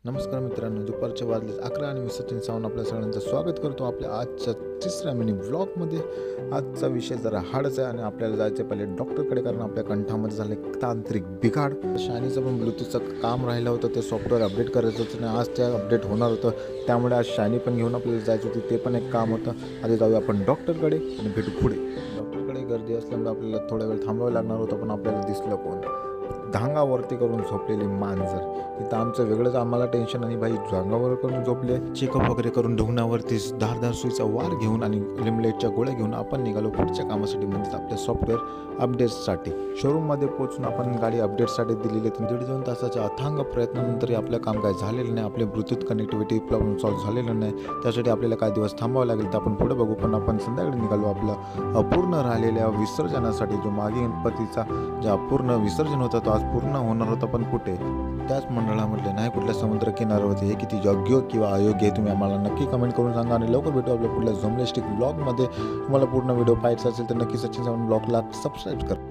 नमस्कार मित्रांनो, दुपारच्या वाजले 11 आणि मी सचिन सावंत आपल्या सगळ्यांचं स्वागत करतो आपल्या आजच्या तिसऱ्या मिनी व्लॉगमध्ये. आजचा विषय जरा हार्डच आहे आणि आपल्याला जायचं पहिले डॉक्टरकडे, कारण आपल्या कंठामध्ये झाले तांत्रिक बिघाड. शायनीचं पण ब्लूटूथचं काम राहिलं होतं, ते सॉफ्टवेअर अपडेट करायचं होतं आणि आज ते अपडेट होणार होतं. त्यामुळे आज शायनी पण घेऊन आपल्याला जायची होती, ते पण एक काम होतं. आधी जाऊया आपण डॉक्टरकडे आणि भेटू पुढे. डॉक्टरकडे गर्दी असल्यामुळे आपल्याला थोडा वेळ थांबावं लागणार होतं, पण आपल्याला दिसलं कोण, धांगावरती करून झोपलेली मांजर. इथं आमचं वेगळंच आम्हाला टेन्शन, आणि बाई जांगावर करून झोपले. चेकअप वगैरे करून ढुंगणावरती धारदार सुईचा वार घेऊन आणि लिमलेटच्या गोळ्या घेऊन आपण निघालो पुढच्या कामासाठी, म्हणजेच आपल्या सॉफ्टवेअर अपडेट्ससाठी. शोरूममध्ये पोहोचून आपण गाडी अपडेटसाठी दिलेली आहे. 1.5-2 तासाच्या अथांग प्रयत्नानंतरही आपलं काम काय झालेलं नाही. आपले ब्लूटूथ कनेक्टिव्हिटी प्रॉब्लेम सॉल्व्ह झालेलं नाही. त्यासाठी आपल्याला काही दिवस थांबावं लागेल, तर आपण पुढे बघू. पण आपण संध्याकाळी निघालो आपलं अपूर्ण राहिलेल्या विसर्जनासाठी. जो मागे गणपतीचा जे अपूर्ण विसर्जन होता तो आज पूर्ण होणार होता, पण कुठे? त्याच मंडळामधले नाही कुठल्या समुद्र किनाऱ्यावरती. हे किती योग्य किंवा अयोग्य आहे तुम्ही आम्हाला नक्की कमेंट करून सांगा. आणि लवकर भेटू आपल्या पुढल्या झोमलेस्टिक ब्लॉगमध्ये. तुम्हाला पूर्ण व्हिडिओ पाहायचा असेल तर नक्की सचिन सावंत ब्लॉगला सबस्क्राईब करा.